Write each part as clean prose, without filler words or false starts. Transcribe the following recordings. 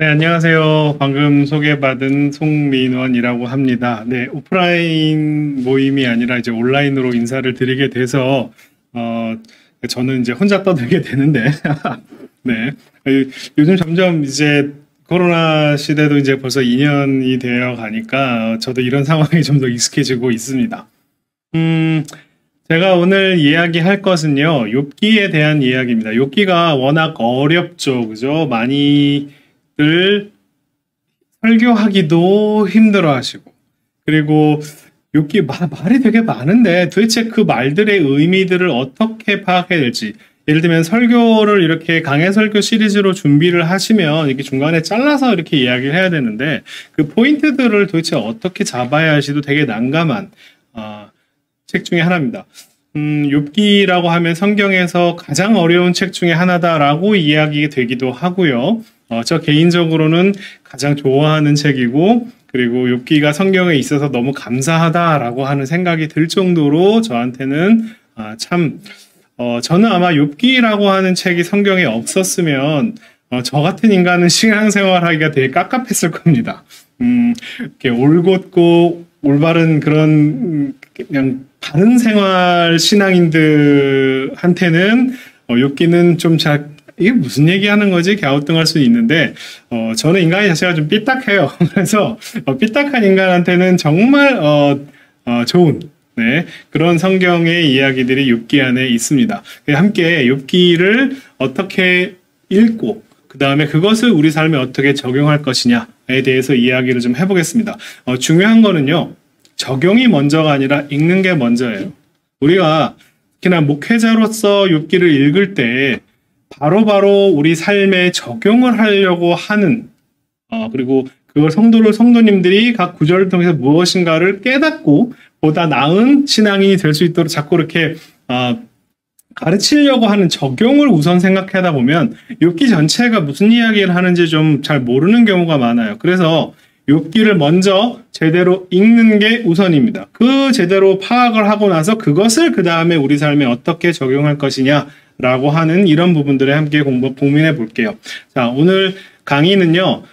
네, 안녕하세요. 방금 소개받은 송민원이라고 합니다. 네, 오프라인 모임이 아니라 이제 온라인으로 인사를 드리게 돼서, 어, 저는 이제 혼자 떠들게 되는데, 네. 요즘 점점 이제 코로나 시대도 이제 벌써 2년이 되어 가니까 저도 이런 상황이 좀 더 익숙해지고 있습니다. 음, 제가 오늘 이야기할 것은요, 욥기에 대한 이야기입니다. 욥기가 워낙 어렵죠, 그죠? 많이들 설교하기도 힘들어하시고, 그리고 욥기 말이 되게 많은데 도대체 그 말들의 의미들을 어떻게 파악해야 될지. 예를 들면 설교를 이렇게 강해 설교 시리즈로 준비를 하시면 이렇게 중간에 잘라서 이렇게 이야기를 해야 되는데 그 포인트들을 도대체 어떻게 잡아야 할지도 되게 난감한 책 중에 하나입니다. 욥기라고 하면 성경에서 가장 어려운 책 중에 하나다라고 이야기 되기도 하고요. 저 개인적으로는 가장 좋아하는 책이고, 그리고 욥기가 성경에 있어서 너무 감사하다라고 하는 생각이 들 정도로 저한테는 저는 아마 욥기라고 하는 책이 성경에 없었으면 저 같은 인간은 신앙생활하기가 되게 깝깝했을 겁니다. 이렇게 올곧고 올바른 그런 그냥 바른 생활 신앙인들한테는 욥기는 좀 이게 무슨 얘기하는 거지? 갸우뚱할 수 있는데 저는 인간이 자체가 좀 삐딱해요. 그래서 삐딱한 인간한테는 정말 좋은 그런 성경의 이야기들이 욥기 안에 있습니다. 함께 욥기를 어떻게 읽고 그 다음에 그것을 우리 삶에 어떻게 적용할 것이냐에 대해서 이야기를 좀 해보겠습니다. 중요한 거는요, 적용이 먼저가 아니라 읽는 게 먼저예요. 우리가 특히나 목회자로서 욥기를 읽을 때 바로바로 우리 삶에 적용을 하려고 하는 그리고 그걸 성도님들이 각 구절을 통해서 무엇인가를 깨닫고 보다 나은 신앙인이 될 수 있도록 자꾸 이렇게 가르치려고 하는 적용을 우선 생각하다 보면 욥기 전체가 무슨 이야기를 하는지 좀 잘 모르는 경우가 많아요. 그래서 욥기를 먼저 제대로 읽는 게 우선입니다. 그 제대로 파악을 하고 나서 그것을 그 다음에 우리 삶에 어떻게 적용할 것이냐라고 하는 이런 부분들에 함께 고민해 볼게요. 자, 오늘 강의는요,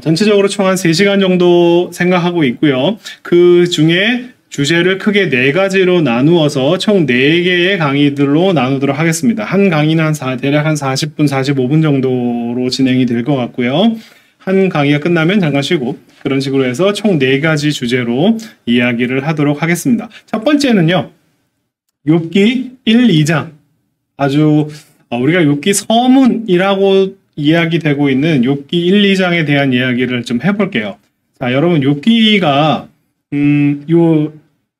전체적으로 총 한 3시간 정도 생각하고 있고요. 그 중에 주제를 크게 4가지로 나누어서 총 4개의 강의들로 나누도록 하겠습니다. 한 강의는 대략 한 40분, 45분 정도로 진행이 될 것 같고요. 한 강의가 끝나면 잠깐 쉬고 그런 식으로 해서 총 4가지 주제로 이야기를 하도록 하겠습니다. 첫 번째는요, 욥기 1, 2장. 아주 우리가 욥기 서문이라고 이야기되고 있는 욥기 1, 2장에 대한 이야기를 좀 해볼게요. 자, 여러분, 욥기가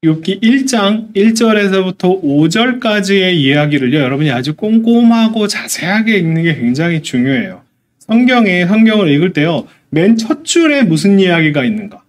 욥기 1장 1절에서부터 5절까지의 이야기를요, 여러분이 아주 꼼꼼하고 자세하게 읽는 게 굉장히 중요해요. 성경을 읽을 때요, 맨 첫 줄에 무슨 이야기가 있는가.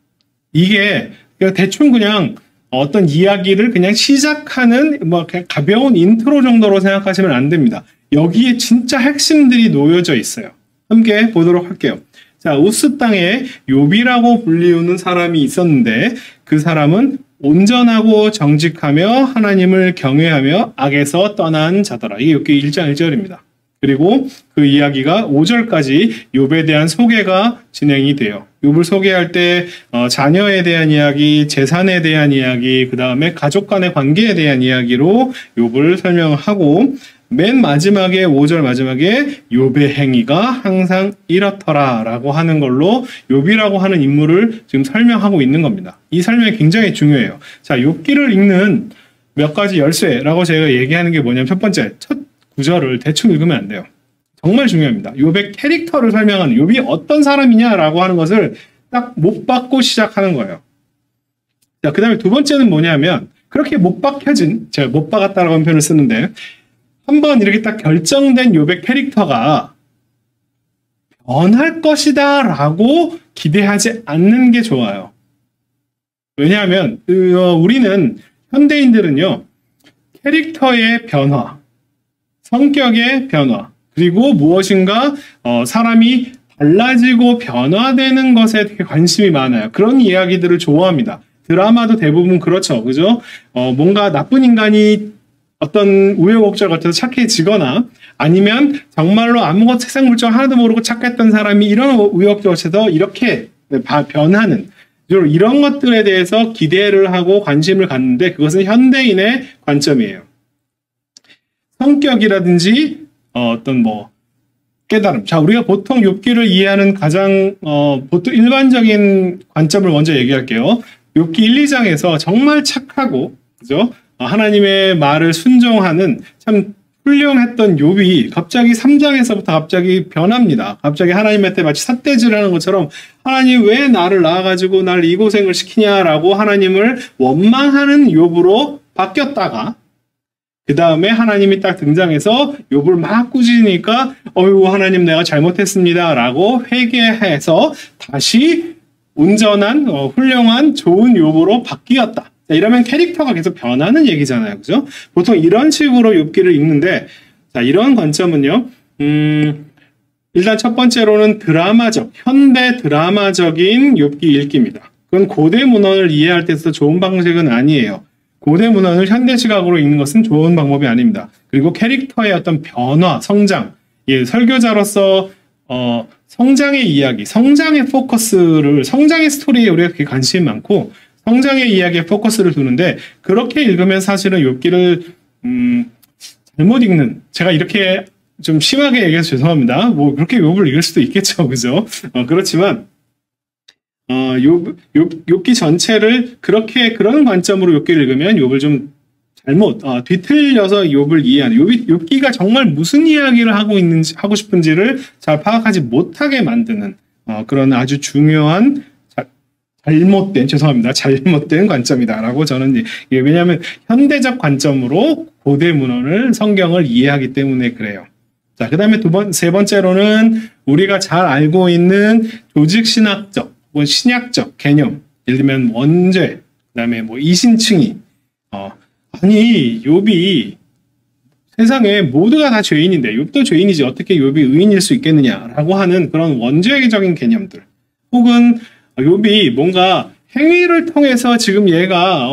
이게 대충 그냥 어떤 이야기를 그냥 시작하는 그냥 가벼운 인트로 정도로 생각하시면 안 됩니다. 여기에 진짜 핵심들이 놓여져 있어요. 함께 보도록 할게요. 자, 우스 땅에 욥이라고 불리우는 사람이 있었는데 그 사람은 온전하고 정직하며 하나님을 경외하며 악에서 떠난 자더라. 이게 욥기 1장 1절입니다. 그리고 그 이야기가 5절까지 욥에 대한 소개가 진행이 돼요. 욥을 소개할 때 자녀에 대한 이야기, 재산에 대한 이야기, 그 다음에 가족 간의 관계에 대한 이야기로 욥을 설명하고 맨 마지막에 5절 마지막에 욥의 행위가 항상 이렇더라 라고 하는 걸로 욥이라고 하는 인물을 지금 설명하고 있는 겁니다. 이 설명이 굉장히 중요해요. 자, 욥기를 읽는 몇 가지 열쇠라고 제가 얘기하는 게 뭐냐면 첫 번째, 첫 구절을 대충 읽으면 안 돼요. 정말 중요합니다. 욥의 캐릭터를 설명하는, 욥이 어떤 사람이냐라고 하는 것을 딱 못 박고 시작하는 거예요. 자, 그 다음에 두 번째는 뭐냐면 그렇게 못 박혀진, 제가 못 박았다라고 하는 표현을 쓰는데 한번 이렇게 딱 결정된 욥의 캐릭터가 변할 것이다 라고 기대하지 않는 게 좋아요. 왜냐하면 우리는 현대인들은요, 캐릭터의 변화, 성격의 변화, 그리고 무엇인가 사람이 달라지고 변화되는 것에 되게 관심이 많아요. 그런 이야기들을 좋아합니다. 드라마도 대부분 그렇죠. 그죠? 뭔가 나쁜 인간이 어떤 우여곡절 같아서 착해지거나 아니면 정말로 아무것도 세상 물정 하나도 모르고 착각했던 사람이 이런 우여곡절에서 이렇게 변하는 이런 것들에 대해서 기대를 하고 관심을 갖는데 그것은 현대인의 관점이에요. 성격이라든지 어떤 뭐 깨달음. 자, 우리가 보통 욥기를 이해하는 가장 보통 일반적인 관점을 먼저 얘기할게요. 욥기 1, 2장에서 정말 착하고 그죠? 하나님의 말을 순종하는 참 훌륭했던 욥이 갑자기 3장에서부터 갑자기 변합니다. 갑자기 하나님한테 마치 삿대질을 하는 것처럼 하나님 왜 나를 낳아가지고 날 이 고생을 시키냐라고 하나님을 원망하는 욥으로 바뀌었다가 그 다음에 하나님이 딱 등장해서 욥을 막 꾸짖으니까 어휴 하나님 내가 잘못했습니다 라고 회개해서 다시 온전한 훌륭한 좋은 욥으로 바뀌었다. 자, 이러면 캐릭터가 계속 변하는 얘기잖아요. 그죠? 보통 이런 식으로 욥기를 읽는데 자, 이런 관점은요. 일단 첫 번째로는 드라마적, 현대 드라마적인 욥기 읽기입니다. 그건 고대 문헌을 이해할 때 있어서 좋은 방식은 아니에요. 고대 문헌을 현대 시각으로 읽는 것은 좋은 방법이 아닙니다. 그리고 캐릭터의 어떤 변화, 성장, 예, 설교자로서 성장의 이야기, 성장의 포커스를, 성장의 스토리에 우리가 그렇게 관심이 많고 성장의 이야기에 포커스를 두는데 그렇게 읽으면 사실은 욥기를 잘못 읽는, 제가 이렇게 좀 심하게 얘기해서 죄송합니다. 뭐 그렇게 욥을 읽을 수도 있겠죠, 그죠? 그렇지만 욥기 전체를 그렇게 그런 관점으로 욥기를 읽으면 욥을 좀 잘못 뒤틀려서 욥을 이해하는 욥기가 정말 무슨 이야기를 하고 싶은지를 잘 파악하지 못하게 만드는 그런 아주 중요한 잘못된 관점이다라고 저는 왜냐하면 현대적 관점으로 고대 문헌을 성경을 이해하기 때문에 그래요. 자, 그다음에 세 번째로는 우리가 잘 알고 있는 조직 신학적 혹은 신약적 개념, 예를 들면 원죄, 그다음에 뭐 이신칭의, 아니 욥이 세상에 모두가 다 죄인인데 욥도 죄인이지 어떻게 욥이 의인일 수 있겠느냐라고 하는 그런 원죄적인 개념들, 혹은 욥이 뭔가 행위를 통해서 지금 얘가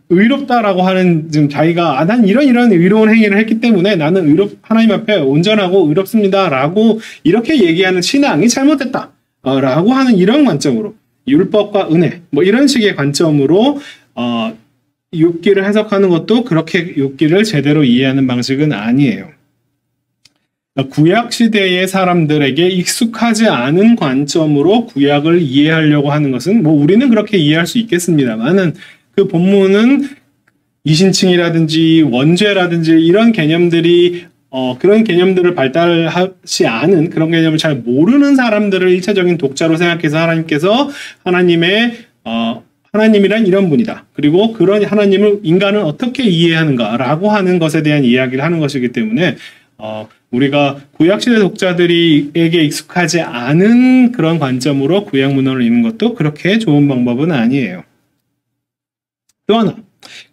의롭다라고 하는 지금 자기가 난 이런 의로운 행위를 했기 때문에 나는 하나님 앞에 온전하고 의롭습니다라고 이렇게 얘기하는 신앙이 잘못됐다. 라고 하는 이런 관점으로 율법과 은혜 뭐 이런 식의 관점으로 욥기를 해석하는 것도 그렇게 욥기를 제대로 이해하는 방식은 아니에요. 구약 시대의 사람들에게 익숙하지 않은 관점으로 구약을 이해하려고 하는 것은 뭐 우리는 그렇게 이해할 수 있겠습니다만은 그 본문은 이신칭이라든지 원죄라든지 이런 개념들이 그런 개념들을 발달하지 않은 그런 개념을 잘 모르는 사람들을 일차적인 독자로 생각해서 하나님께서 하나님이란 이런 분이다. 그리고 그런 하나님을 인간은 어떻게 이해하는가라고 하는 것에 대한 이야기를 하는 것이기 때문에 우리가 구약시대 독자들에게 익숙하지 않은 그런 관점으로 구약 문헌을 읽는 것도 그렇게 좋은 방법은 아니에요. 또 하나,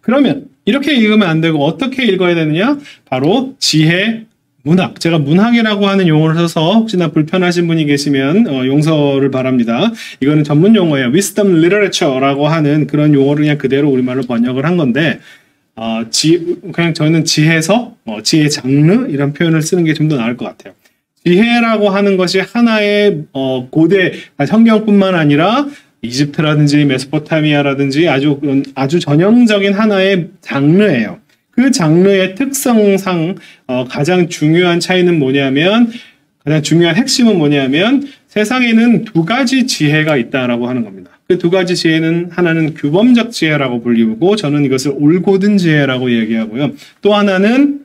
그러면 이렇게 읽으면 안 되고 어떻게 읽어야 되느냐? 바로 지혜, 문학. 제가 문학이라고 하는 용어를 써서 혹시나 불편하신 분이 계시면 용서를 바랍니다. 이거는 전문 용어예요. Wisdom Literature라고 하는 그런 용어를 그냥 그대로 우리말로 번역을 한 건데 그냥 저는 지혜서, 지혜 장르 이런 표현을 쓰는 게 좀 더 나을 것 같아요. 지혜라고 하는 것이 하나의 고대 성경뿐만 아니라 이집트라든지 메소포타미아라든지 아주 전형적인 하나의 장르예요. 그 장르의 특성상 가장 중요한 차이는 뭐냐면, 가장 중요한 핵심은 뭐냐면 세상에는 두 가지 지혜가 있다라고 하는 겁니다. 그 두 가지 지혜는 하나는 규범적 지혜라고 불리우고 저는 이것을 올곧은 지혜라고 얘기하고요. 또 하나는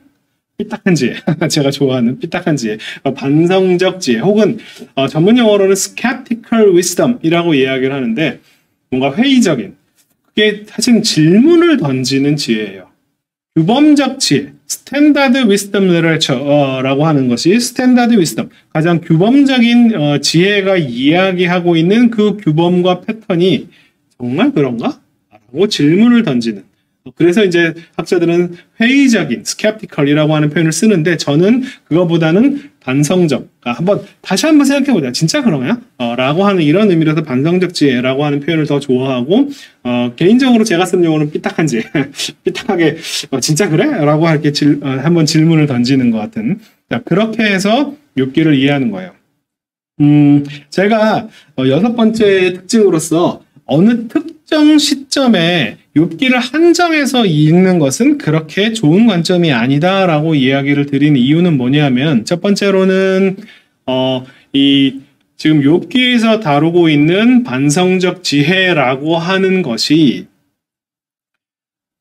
삐딱한 지혜, 제가 좋아하는 삐딱한 지혜, 반성적 지혜, 혹은 전문 용어로는 skeptical wisdom이라고 이야기를 하는데 뭔가 회의적인, 그게 사실 질문을 던지는 지혜예요. 규범적 지혜, 스탠다드 위스덤 리터처라고 하는 것이 스탠다드 위스덤, 가장 규범적인 지혜가 이야기하고 있는 그 규범과 패턴이 정말 그런가? 라고 질문을 던지는. 그래서 이제 학자들은 회의적인, skeptical이라고 하는 표현을 쓰는데 저는 그거보다는 반성적, 다시 한번 생각해보자. 진짜 그러냐? 라고 하는 이런 의미로서 반성적 지혜라고 하는 표현을 더 좋아하고, 개인적으로 제가 쓰는 용어는 삐딱한 지혜. 삐딱하게, 진짜 그래? 라고 이렇게 한번 질문을 던지는 것 같은. 자, 그렇게 해서 욥기를 이해하는 거예요. 제가 6번째 특징으로서 어느 특정 시점에 욥기를 한정해서 읽는 것은 그렇게 좋은 관점이 아니다라고 이야기를 드리는 이유는 뭐냐면, 첫 번째로는 지금 욥기에서 다루고 있는 반성적 지혜라고 하는 것이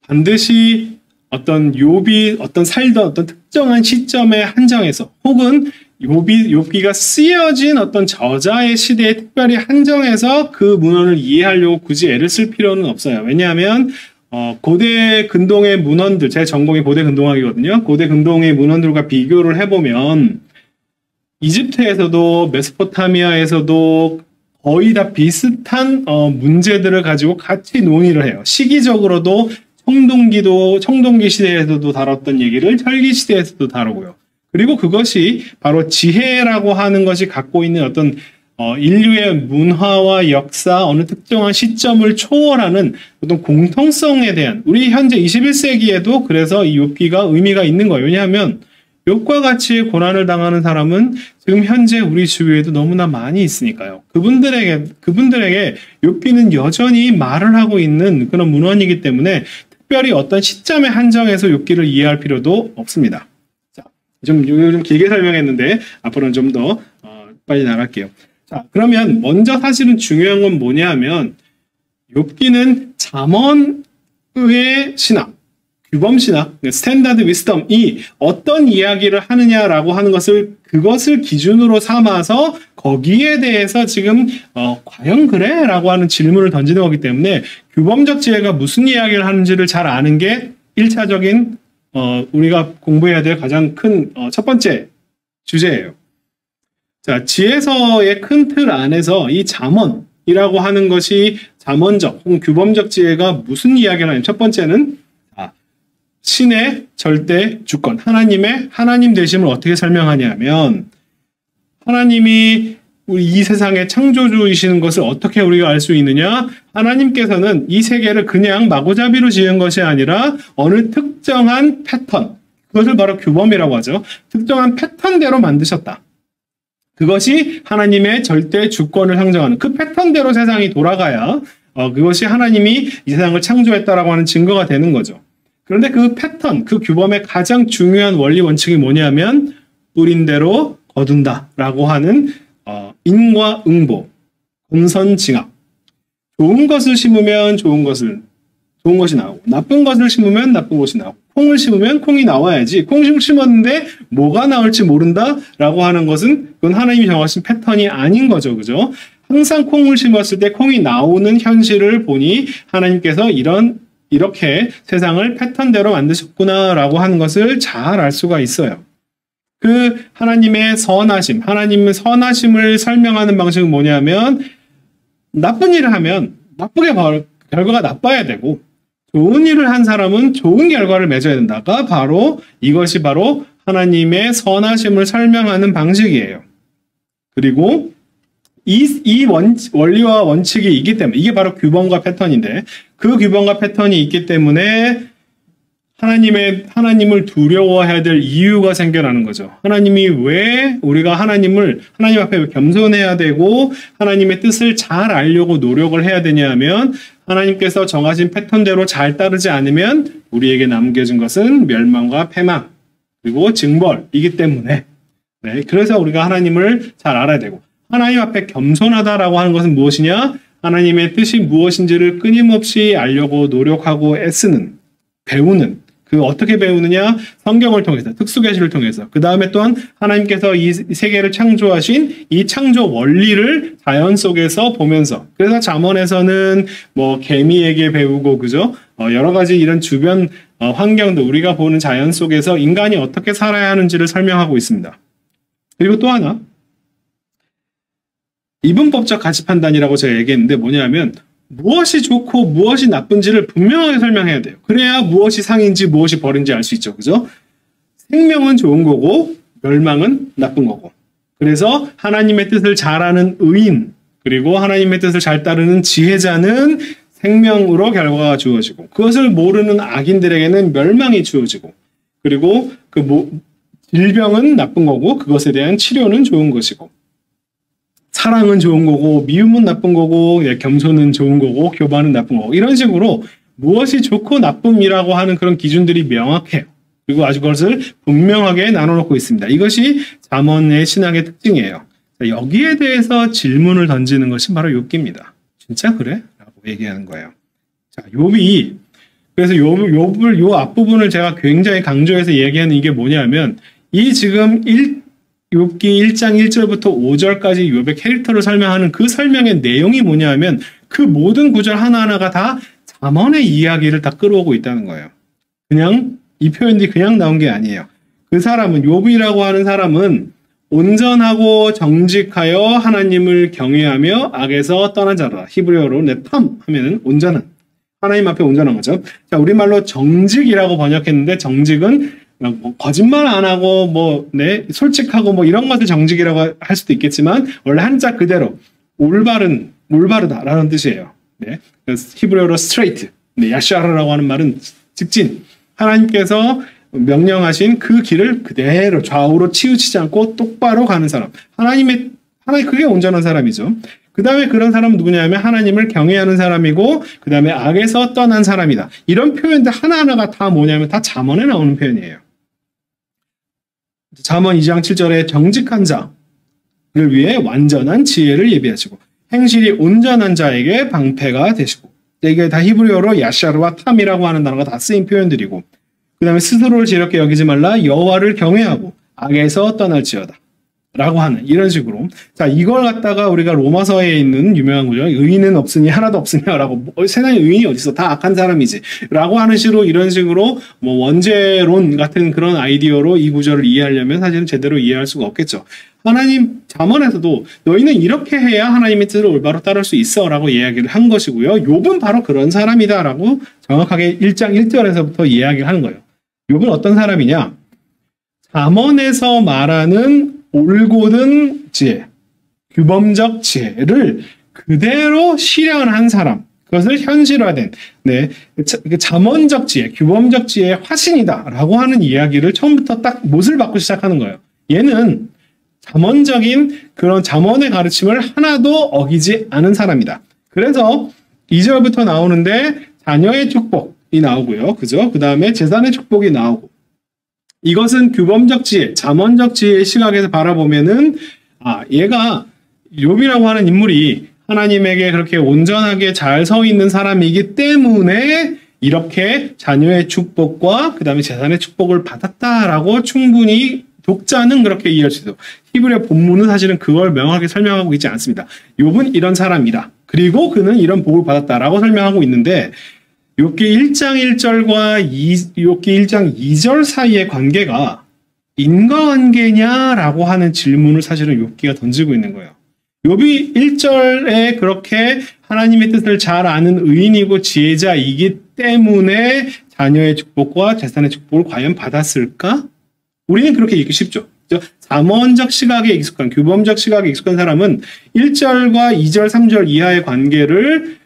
반드시 어떤 욥이 살던 어떤 특정한 시점에 한정해서, 혹은 욥기가 쓰여진 어떤 저자의 시대에 특별히 한정해서 그 문헌을 이해하려고 굳이 애를 쓸 필요는 없어요. 왜냐하면 고대 근동의 문헌들, 제 전공이 고대 근동학이거든요. 고대 근동의 문헌들과 비교를 해보면 이집트에서도 메소포타미아에서도 거의 다 비슷한 문제들을 가지고 같이 논의를 해요. 시기적으로도 청동기 시대에서도 다뤘던 얘기를 철기 시대에서도 다루고요. 그리고 그것이 바로 지혜라고 하는 것이 갖고 있는 어떤 인류의 문화와 역사, 어느 특정한 시점을 초월하는 어떤 공통성에 대한, 우리 현재 21세기에도 그래서 이 욥기가 의미가 있는 거예요. 왜냐하면 욥과 같이 고난을 당하는 사람은 지금 현재 우리 주위에도 너무나 많이 있으니까요. 그분들에게 욥기는 여전히 말을 하고 있는 그런 문헌이기 때문에 특별히 어떤 시점에 한정해서 욥기를 이해할 필요도 없습니다. 좀 길게 설명했는데 앞으로는 좀 더 빨리 나갈게요. 자, 그러면 먼저 사실은 중요한 건 뭐냐 하면 욥기는 잠언의 신학, 규범 신학, 스탠다드 위스덤이 어떤 이야기를 하느냐라고 하는 그것을 기준으로 삼아서 거기에 대해서 지금 과연 그래? 라고 하는 질문을 던지는 거기 때문에 규범적 지혜가 무슨 이야기를 하는지를 잘 아는 게 1차적인 우리가 공부해야 될 가장 큰 첫 번째 주제예요. 자, 지혜서의 큰 틀 안에서 이 잠언이라고 하는 것이 잠언적 혹은 규범적 지혜가 무슨 이야기를 하냐면, 첫 번째는 신의 절대 주권, 하나님 되심을 어떻게 설명하냐면, 하나님이 우리 이 세상의 창조주이시는 것을 어떻게 우리가 알 수 있느냐? 하나님께서는 이 세계를 그냥 마구잡이로 지은 것이 아니라 어느 특정한 패턴, 그것을 바로 규범이라고 하죠. 특정한 패턴대로 만드셨다. 그것이 하나님의 절대 주권을 상정하는, 그 패턴대로 세상이 돌아가야 그것이 하나님이 이 세상을 창조했다라고 하는 증거가 되는 거죠. 그런데 그 패턴, 그 규범의 가장 중요한 원리 원칙이 뭐냐면 뿌린 대로 거둔다라고 하는 인과응보, 공선징악. 좋은 것을 심으면 좋은 것이 나오고, 나쁜 것을 심으면 나쁜 것이 나오고, 콩을 심으면 콩이 나와야지, 콩을 심었는데 뭐가 나올지 모른다라고 하는 것은 그건 하나님이 정하신 패턴이 아닌 거죠, 그죠? 항상 콩을 심었을 때 콩이 나오는 현실을 보니 하나님께서 이렇게 세상을 패턴대로 만드셨구나라고 하는 것을 잘 알 수가 있어요. 그 하나님의 하나님의 선하심을 설명하는 방식은 뭐냐면, 나쁜 일을 하면 결과가 나빠야 되고, 좋은 일을 한 사람은 좋은 결과를 맺어야 된다가 이것이 바로 하나님의 선하심을 설명하는 방식이에요. 그리고 이 원리와 원칙이 있기 때문에, 이게 바로 규범과 패턴인데, 그 규범과 패턴이 있기 때문에 하나님을 두려워해야 될 이유가 생겨나는 거죠. 하나님이 왜 우리가 하나님 앞에 겸손해야 되고 하나님의 뜻을 잘 알려고 노력을 해야 되냐 하면, 하나님께서 정하신 패턴대로 잘 따르지 않으면 우리에게 남겨진 것은 멸망과 패망 그리고 징벌이기 때문에, 그래서 우리가 하나님을 잘 알아야 되고, 하나님 앞에 겸손하다라고 하는 것은 무엇이냐? 하나님의 뜻이 무엇인지를 끊임없이 알려고 노력하고 애쓰는, 배우는, 어떻게 배우느냐? 성경을 통해서, 특수계시를 통해서. 그 다음에 또한 하나님께서 이 세계를 창조하신 이 창조 원리를 자연 속에서 보면서, 그래서 잠언에서는 개미에게 배우고, 그죠? 여러 가지 이런 주변 환경도, 우리가 보는 자연 속에서 인간이 어떻게 살아야 하는지를 설명하고 있습니다. 그리고 또 하나, 이분법적 가치 판단이라고 제가 얘기했는데 뭐냐면, 무엇이 좋고 무엇이 나쁜지를 분명하게 설명해야 돼요. 그래야 무엇이 상인지 무엇이 벌인지 알 수 있죠. 그죠? 생명은 좋은 거고 멸망은 나쁜 거고. 그래서 하나님의 뜻을 잘 아는 의인, 그리고 하나님의 뜻을 잘 따르는 지혜자는 생명으로 결과가 주어지고, 그것을 모르는 악인들에게는 멸망이 주어지고, 그리고 질병은 나쁜 거고 그것에 대한 치료는 좋은 것이고 사랑은 좋은 거고 미움은 나쁜 거고 겸손은 좋은 거고 교만은 나쁜 거고 이런 식으로 무엇이 좋고 나쁨이라고 하는 그런 기준들이 명확해요. 그리고 아주 그것을 분명하게 나눠놓고 있습니다. 이것이 잠언의 신학의 특징이에요. 여기에 대해서 질문을 던지는 것이 바로 욥기입니다. 진짜 그래? 라고 얘기하는 거예요. 자, 욥이 그래서 욥을 요 앞부분을 제가 굉장히 강조해서 얘기하는 이게 뭐냐면 이 지금 욥기 1장 1절부터 5절까지 욥의 캐릭터를 설명하는 그 설명의 내용이 뭐냐면 그 모든 구절 하나하나가 다 잠언의 이야기를 다 끌어오고 있다는 거예요. 그냥 이 표현이 그냥 나온 게 아니에요. 그 사람은 욥이라고 하는 사람은 온전하고 정직하여 하나님을 경외하며 악에서 떠난 자라. 히브리어로 네팜 하면은 온전한. 하나님 앞에 온전한 거죠. 자, 우리말로 정직이라고 번역했는데 정직은 뭐 거짓말 안 하고 솔직하고 뭐 이런 것을 정직이라고 할 수도 있겠지만 원래 한자 그대로 올바르다라는 뜻이에요. 네. 히브리어로 straight. 네, 야샤르라고 하는 말은 직진. 하나님께서 명령하신 그 길을 그대로 좌우로 치우치지 않고 똑바로 가는 사람. 하나님 그게 온전한 사람이죠. 그 다음에 그런 사람은 누구냐면 하나님을 경외하는 사람이고 그 다음에 악에서 떠난 사람이다. 이런 표현들 하나하나가 다 뭐냐면 다 잠언에 나오는 표현이에요. 잠언 2장 7절에 정직한 자를 위해 완전한 지혜를 예비하시고 행실이 온전한 자에게 방패가 되시고 이게 다 히브리어로 야샤르와 탐이라고 하는 단어가 다 쓰인 표현들이고 그 다음에 스스로를 지럽게 여기지 말라 여호와를 경외하고 악에서 떠날지어다 라고 하는 이런 식으로 자 이걸 갖다가 우리가 로마서에 있는 유명한 구절 의인은 없으니 하나도 없으냐라고 세상에 의인이 어디 있어 다 악한 사람이지 라고 하는 식으로 이런 식으로 뭐 원죄론 같은 그런 아이디어로 이 구절을 이해하려면 사실은 제대로 이해할 수가 없겠죠. 하나님 잠언에서도 너희는 이렇게 해야 하나님의 뜻을 올바로 따를 수 있어 라고 이야기를 한 것이고요. 욥은 바로 그런 사람이다 라고 정확하게 1장 1절에서부터 이야기를 하는 거예요. 욥은 어떤 사람이냐? 잠언에서 말하는 올곧은 지혜, 규범적 지혜를 그대로 실현한 사람, 그것을 현실화된 잠언적 지혜, 규범적 지혜의 화신이다라고 하는 이야기를 처음부터 딱 못을 받고 시작하는 거예요. 얘는 잠언적인 그런 잠언의 가르침을 하나도 어기지 않은 사람이다. 그래서 2절부터 나오는데 자녀의 축복이 나오고요. 그죠? 그 다음에 재산의 축복이 나오고 이것은 규범적 지혜, 잠언적 지혜의 시각에서 바라보면은 얘가 욥이라고 하는 인물이 하나님에게 그렇게 온전하게 잘 서 있는 사람이기 때문에 이렇게 자녀의 축복과 그 다음에 재산의 축복을 받았다라고 충분히 독자는 그렇게 이해할 수 있어요. 히브리어 본문은 사실은 그걸 명확하게 설명하고 있지 않습니다. 욥은 이런 사람이다. 그리고 그는 이런 복을 받았다라고 설명하고 있는데 욥기 1장 1절과 욥기 1장 2절 사이의 관계가 인과관계냐라고 하는 질문을 사실은 욥기가 던지고 있는 거예요. 욥이 1절에 그렇게 하나님의 뜻을 잘 아는 의인이고 지혜자이기 때문에 자녀의 축복과 재산의 축복을 과연 받았을까? 우리는 그렇게 읽기 쉽죠. 잠언적 시각에 익숙한, 규범적 시각에 익숙한 사람은 1절과 2절, 3절 이하의 관계를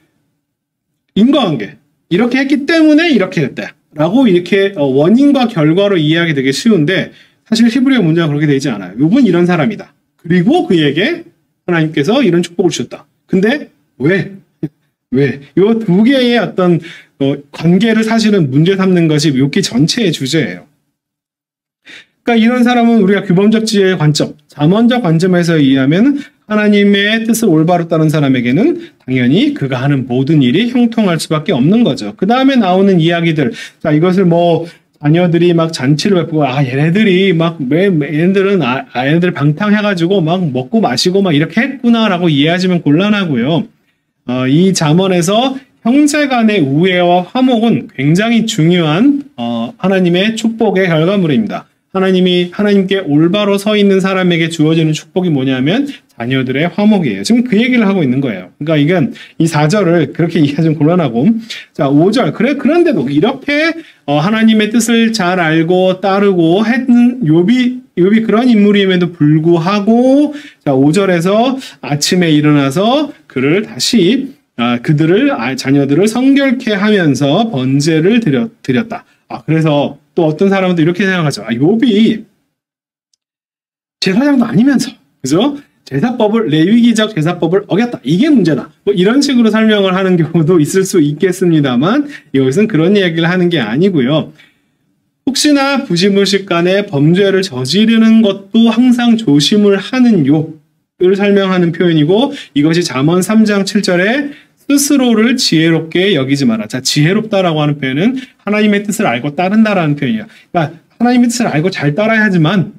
인과관계, 이렇게 했기 때문에 이렇게 됐다. 라고 이렇게 원인과 결과로 이해하기 되게 쉬운데 사실 히브리어 문제가 그렇게 되지 않아요. 욥은 이런 사람이다. 그리고 그에게 하나님께서 이런 축복을 주셨다. 근데 왜? 이 두 개의 어떤 관계를 사실은 문제 삼는 것이 욥기 전체의 주제예요. 그러니까 이런 사람은 우리가 규범적 지혜의 관점, 잠언적 관점에서 이해하면 하나님의 뜻을 올바로 따른 사람에게는 당연히 그가 하는 모든 일이 형통할 수밖에 없는 거죠. 그 다음에 나오는 이야기들, 자 이것을 자녀들이 막 잔치를 베푸고 얘네들이 얘네들은 얘네들 방탕해가지고 막 먹고 마시고 막 이렇게 했구나라고 이해하시면 곤란하고요. 이 잠언에서 형제간의 우애와 화목은 굉장히 중요한 하나님의 축복의 결과물입니다. 하나님께 올바로 서 있는 사람에게 주어지는 축복이 뭐냐면 자녀들의 화목이에요. 지금 그 얘기를 하고 있는 거예요. 그러니까 이건 이 4절을 그렇게 이해하면 곤란하고 자 5절 그런데도 이렇게 하나님의 뜻을 잘 알고 따르고 했는 욥이 그런 인물임에도 불구하고 자 5절에서 아침에 일어나서 그를 다시 자녀들을 성결케 하면서 번제를 드렸다. 그래서 또 어떤 사람은 이렇게 생각하죠. 욥이 제사장도 아니면서, 그죠? 레위기적 제사법을 어겼다. 이게 문제다. 뭐 이런 식으로 설명을 하는 경우도 있을 수 있겠습니다만, 이것은 그런 이야기를 하는 게 아니고요. 혹시나 부지무식간에 범죄를 저지르는 것도 항상 조심을 하는 요를 설명하는 표현이고, 이것이 잠언 3장 7절에 스스로를 지혜롭게 여기지 마라. 자, 지혜롭다라고 하는 표현은 하나님의 뜻을 알고 따른다라는 표현이에요. 그러니까 하나님의 뜻을 알고 잘 따라야 하지만,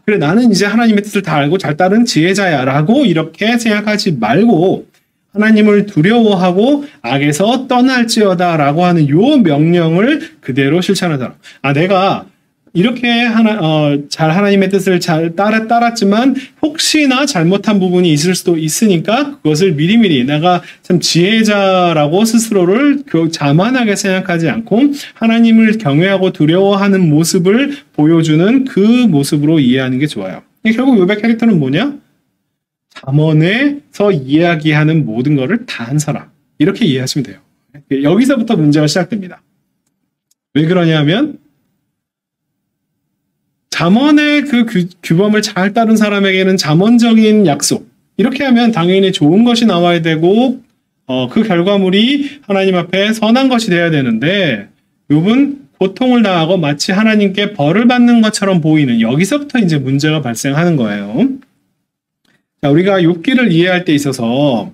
그래, 나는 이제 하나님의 뜻을 다 알고 잘 따른 지혜자야 라고 이렇게 생각하지 말고, 하나님을 두려워하고 악에서 떠날지어다 라고 하는 요 명령을 그대로 실천하는 사람. 내가 이렇게 잘 하나님의 뜻을 잘 따랐지만 혹시나 잘못한 부분이 있을 수도 있으니까 그것을 미리미리 내가 참 지혜자라고 스스로를 자만하게 생각하지 않고 하나님을 경외하고 두려워하는 모습을 보여주는 그 모습으로 이해하는 게 좋아요. 결국 욥의 캐릭터는 뭐냐? 잠언에서 이야기하는 모든 것을 다 한 사람. 이렇게 이해하시면 돼요. 여기서부터 문제가 시작됩니다. 왜 그러냐면 잠언의 그 규범을 잘 따른 사람에게는 잠언적인 약속. 이렇게 하면 당연히 좋은 것이 나와야 되고 그 결과물이 하나님 앞에 선한 것이 돼야 되는데 욥은 고통을 당하고 마치 하나님께 벌을 받는 것처럼 보이는 여기서부터 이제 문제가 발생하는 거예요. 자, 우리가 욥기를 이해할 때 있어서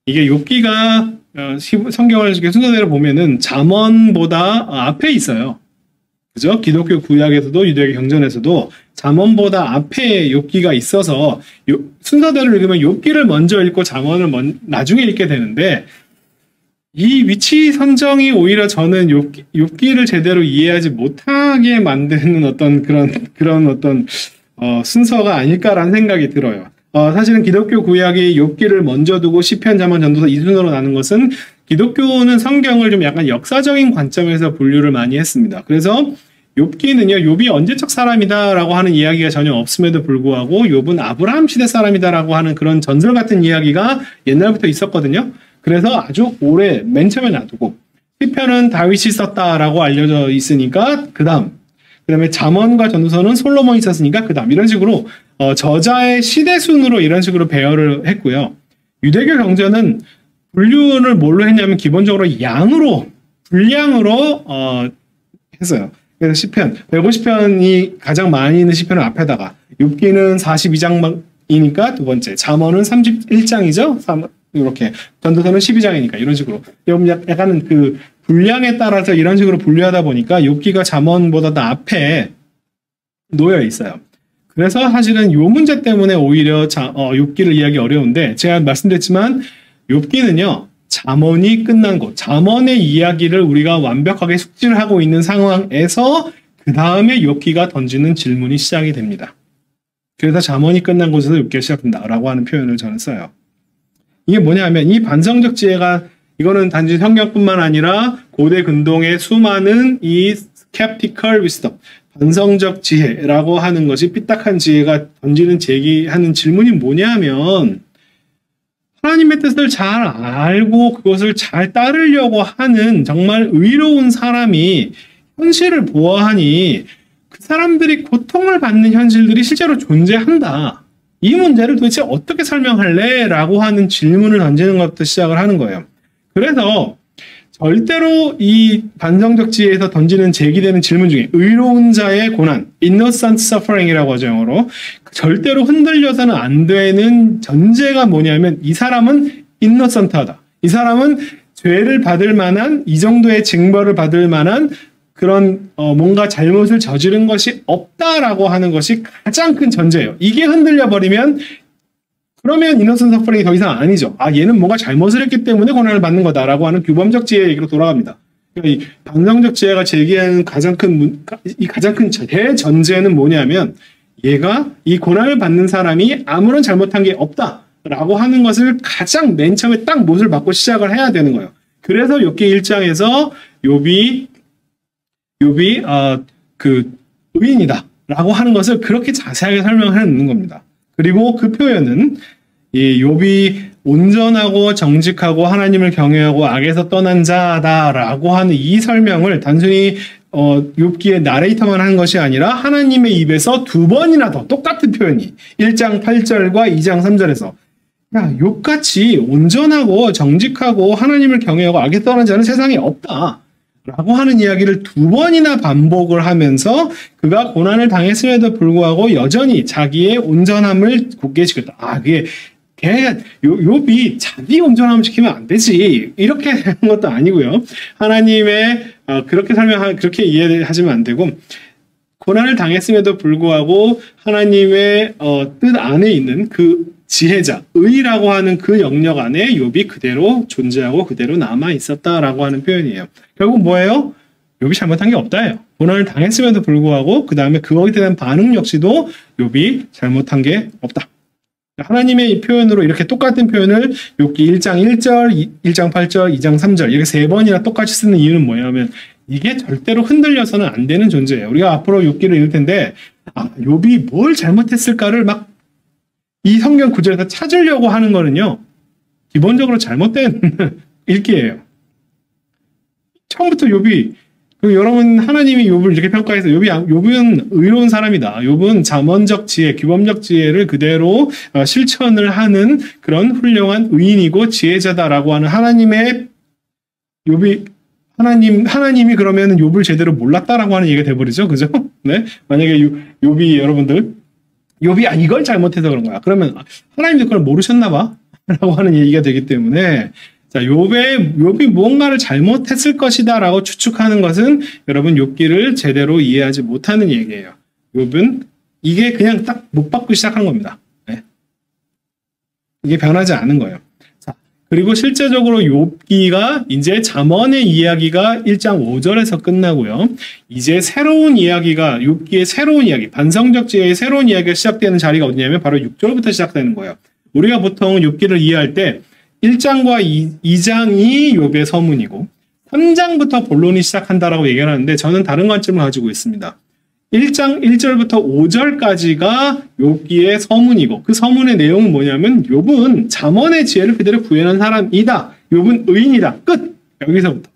이게 욥기가 성경을 순서대로 보면은 잠언보다 앞에 있어요. 그죠? 기독교 구약에서도 유대교 경전에서도 잠언보다 앞에 욥기가 있어서 순서대로 읽으면 욥기를 먼저 읽고 잠언을 나중에 읽게 되는데 이 위치 선정이 오히려 저는 욥기를 제대로 이해하지 못하게 만드는 어떤 그런 어떤 순서가 아닐까라는 생각이 들어요. 사실은 기독교 구약이 욥기를 먼저 두고 시편, 잠언, 전도서 이 순서로 나눈 것은 기독교는 성경을 좀 약간 역사적인 관점에서 분류를 많이 했습니다. 그래서 욥기는요, 욥이 언제적 사람이다라고 하는 이야기가 전혀 없음에도 불구하고 욥은 아브라함 시대 사람이다라고 하는 그런 전설 같은 이야기가 옛날부터 있었거든요. 그래서 아주 오래 맨 처음에 놔두고 시편은 다윗이 썼다라고 알려져 있으니까 그다음에 잠언과 전도서는 솔로몬이 썼으니까 그다음 이런 식으로 저자의 시대 순으로 이런 식으로 배열을 했고요. 유대교 경전은 분류를 뭘로 했냐면 기본적으로 분량으로 했어요. 그래서 시편 150편이 가장 많이 있는 시편을 앞에다가 욥기는 42장이니까 두 번째, 잠언은 31장이죠. 이렇게 전도서는 12장이니까 이런 식으로 약간은 그 분량에 따라서 이런 식으로 분류하다 보니까 욥기가 잠언보다 더 앞에 놓여 있어요. 그래서 사실은 요 문제 때문에 오히려 욥기를 이해하기 어려운데 제가 말씀드렸지만 욥기는요. 잠언이 끝난 곳, 잠언의 이야기를 우리가 완벽하게 숙지를 하고 있는 상황에서 그 다음에 욥기가 던지는 질문이 시작이 됩니다. 그래서 잠언이 끝난 곳에서 욥기가 시작된다라고 하는 표현을 저는 써요. 이게 뭐냐면 이 반성적 지혜가 이거는 단지 성경뿐만 아니라 고대 근동의 수많은 이 skeptical wisdom, 반성적 지혜라고 하는 것이 삐딱한 지혜가 제기하는 질문이 뭐냐면 하나님의 뜻을 잘 알고 그것을 잘 따르려고 하는 정말 의로운 사람이 현실을 보아하니 그 사람들이 고통을 받는 현실들이 실제로 존재한다. 이 문제를 도대체 어떻게 설명할래? 라고 하는 질문을 던지는 것부터 시작을 하는 거예요. 그래서 절대로 이 반성적 지혜에서 제기되는 질문 중에 의로운 자의 고난, innocent suffering이라고 하죠, 영어로. 절대로 흔들려서는 안 되는 전제가 뭐냐면 이 사람은 innocent하다. 이 사람은 죄를 받을 만한 이 정도의 징벌을 받을 만한 그런 뭔가 잘못을 저지른 것이 없다라고 하는 것이 가장 큰 전제예요. 이게 흔들려 버리면 그러면 innocent suffering이 더 이상 아니죠. 얘는 뭔가 잘못을 했기 때문에 고난을 받는 거다라고 하는 규범적 지혜 얘기로 돌아갑니다. 그러니까 이 반성적 지혜가 제기하는 가장 큰 대전제는 뭐냐면 얘가 이 고난을 받는 사람이 아무런 잘못한 게 없다라고 하는 것을 가장 맨 처음에 딱 못을 받고 시작을 해야 되는 거예요. 그래서 욥기 1장에서 욥이 의인이다라고 하는 것을 그렇게 자세하게 설명하는 겁니다. 그리고 그 표현은 이 욥이 온전하고 정직하고 하나님을 경외하고 악에서 떠난 자다라고 하는 이 설명을 단순히 욥기의 나레이터만 한 것이 아니라 하나님의 입에서 두 번이나 더 똑같은 표현이 1장 8절과 2장 3절에서 야, 욥같이 온전하고 정직하고 하나님을 경외하고 악에 떠난 자는 세상에 없다 라고 하는 이야기를 두 번이나 반복을 하면서 그가 고난을 당했음에도 불구하고 여전히 자기의 온전함을 굳게 지켰다. 그게 욥이 자기 온전함을 지키면 안 되지. 이렇게 하는 것도 아니고요. 하나님의 그렇게 이해하시면 안 되고 고난을 당했음에도 불구하고 하나님의 뜻 안에 있는 그 지혜자, 의라고 하는 그 영역 안에 욥이 그대로 존재하고 그대로 남아 있었다라고 하는 표현이에요. 결국 뭐예요? 욥이 잘못한 게 없다예요. 고난을 당했음에도 불구하고 그 다음에 그거에 대한 반응 역시도 욥이 잘못한 게 없다. 하나님의 이 표현으로 이렇게 똑같은 표현을 욥기 1장 1절, 1장 8절, 2장 3절 이렇게 세 번이나 똑같이 쓰는 이유는 뭐냐면 이게 절대로 흔들려서는 안 되는 존재예요. 우리가 앞으로 욥기를 읽을 텐데 욥이 뭘 잘못했을까를 막 이 성경 구절에서 찾으려고 하는 거는요. 기본적으로 잘못된 읽기예요. 처음부터 욥이 여러분 하나님이 욥을 이렇게 평가해서 욥은 의로운 사람이다. 욥은 잠언적 지혜, 규범적 지혜를 그대로 실천을 하는 그런 훌륭한 의인이고 지혜자다라고 하는 하나님의 하나님이 그러면 욥을 제대로 몰랐다라고 하는 얘기가 돼버리죠, 그죠? 네, 만약에 욥이 여러분들 욥이 이걸 잘못해서 그런 거야. 그러면 하나님도 그걸 모르셨나봐?라고 하는 얘기가 되기 때문에. 자, 욥이 무언가를 잘못했을 것이다라고 추측하는 것은 여러분 욥기를 제대로 이해하지 못하는 얘기예요. 욥은 이게 그냥 딱 못 받고 시작한 겁니다. 네. 이게 변하지 않은 거예요. 자, 그리고 실제적으로 욥기가 이제 잠언의 이야기가 1장 5절에서 끝나고요. 이제 새로운 이야기가 욥기의 새로운 이야기, 반성적 지혜의 새로운 이야기가 시작되는 자리가 어디냐면 바로 6절부터 시작되는 거예요. 우리가 보통 욥기를 이해할 때 1장과 2장이 욥의 서문이고 3장부터 본론이 시작한다라고 얘기를 하는데 저는 다른 관점을 가지고 있습니다. 1장 1절부터 5절까지가 욥기의 서문이고 그 서문의 내용은 뭐냐면 욥은 잠언의 지혜를 그대로 구현한 사람이다. 욥은 의인이다. 끝! 여기서부터.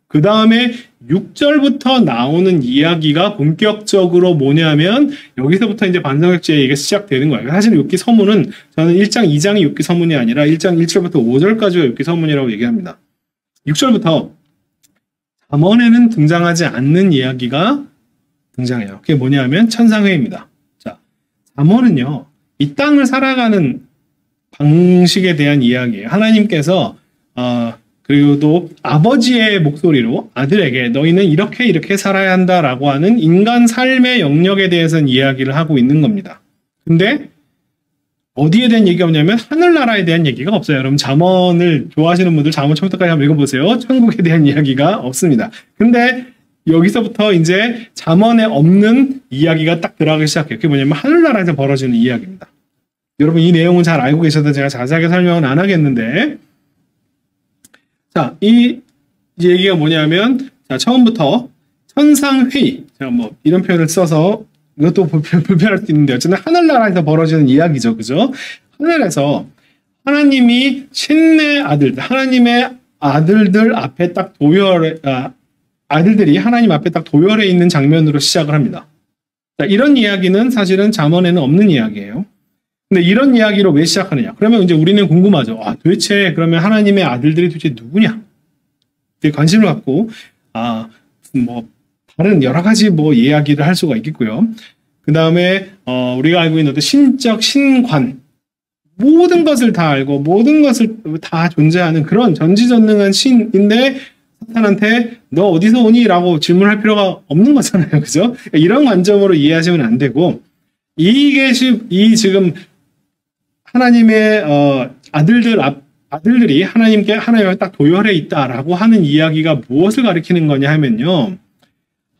그 다음에 6절부터 나오는 이야기가 본격적으로 뭐냐면 여기서부터 이제 반성적 지혜 얘기가 시작되는 거예요. 사실 욥기 서문은 저는 1장, 2장이 욥기 서문이 아니라 1장 1절부터 5절까지가 욥기 서문이라고 얘기합니다. 6절부터 잠언에는 등장하지 않는 이야기가 등장해요. 그게 뭐냐면 천상회입니다. 자, 잠언은요. 이 땅을 살아가는 방식에 대한 이야기예요. 하나님께서 그리고 또 아버지의 목소리로 아들에게 너희는 이렇게 살아야 한다라고 하는 인간 삶의 영역에 대해서는 이야기를 하고 있는 겁니다. 근데 어디에 대한 얘기가 없냐면 하늘나라에 대한 얘기가 없어요. 여러분 잠언을 좋아하시는 분들 잠언 처음부터까지 한번 읽어보세요. 천국에 대한 이야기가 없습니다. 근데 여기서부터 이제 잠언에 없는 이야기가 딱 들어가기 시작해요. 그게 뭐냐면 하늘나라에서 벌어지는 이야기입니다. 여러분 이 내용은 잘 알고 계셔도 제가 자세하게 설명은 안 하겠는데 자, 이 얘기가 뭐냐면 자, 처음부터 천상회의 제가 뭐 이런 표현을 써서 이것도 불편할 수 있는데 어쨌든 하늘나라에서 벌어지는 이야기죠. 그죠? 하늘에서 하나님이 신의 아들들 하나님의 아들들 앞에 딱 아들들이 하나님 앞에 딱 도열해 있는 장면으로 시작을 합니다. 자, 이런 이야기는 사실은 잠언에는 없는 이야기예요. 근데 이런 이야기로 왜 시작하느냐? 그러면 이제 우리는 궁금하죠. 도대체 그러면 하나님의 아들들이 도대체 누구냐? 되게 관심을 갖고 뭐 다른 여러 가지 뭐 이야기를 할 수가 있겠고요. 그 다음에 우리가 알고 있는 어떤 신적 신관 모든 것을 다 알고 모든 것을 다 존재하는 그런 전지전능한 신인데 사탄한테 너 어디서 오니? 라고 질문할 필요가 없는 거잖아요. 그죠? 이런 관점으로 이해하시면 안 되고 이 지금 하나님의 아들들이 하나님께 딱 도열해 있다라고 하는 이야기가 무엇을 가리키는 거냐 하면요.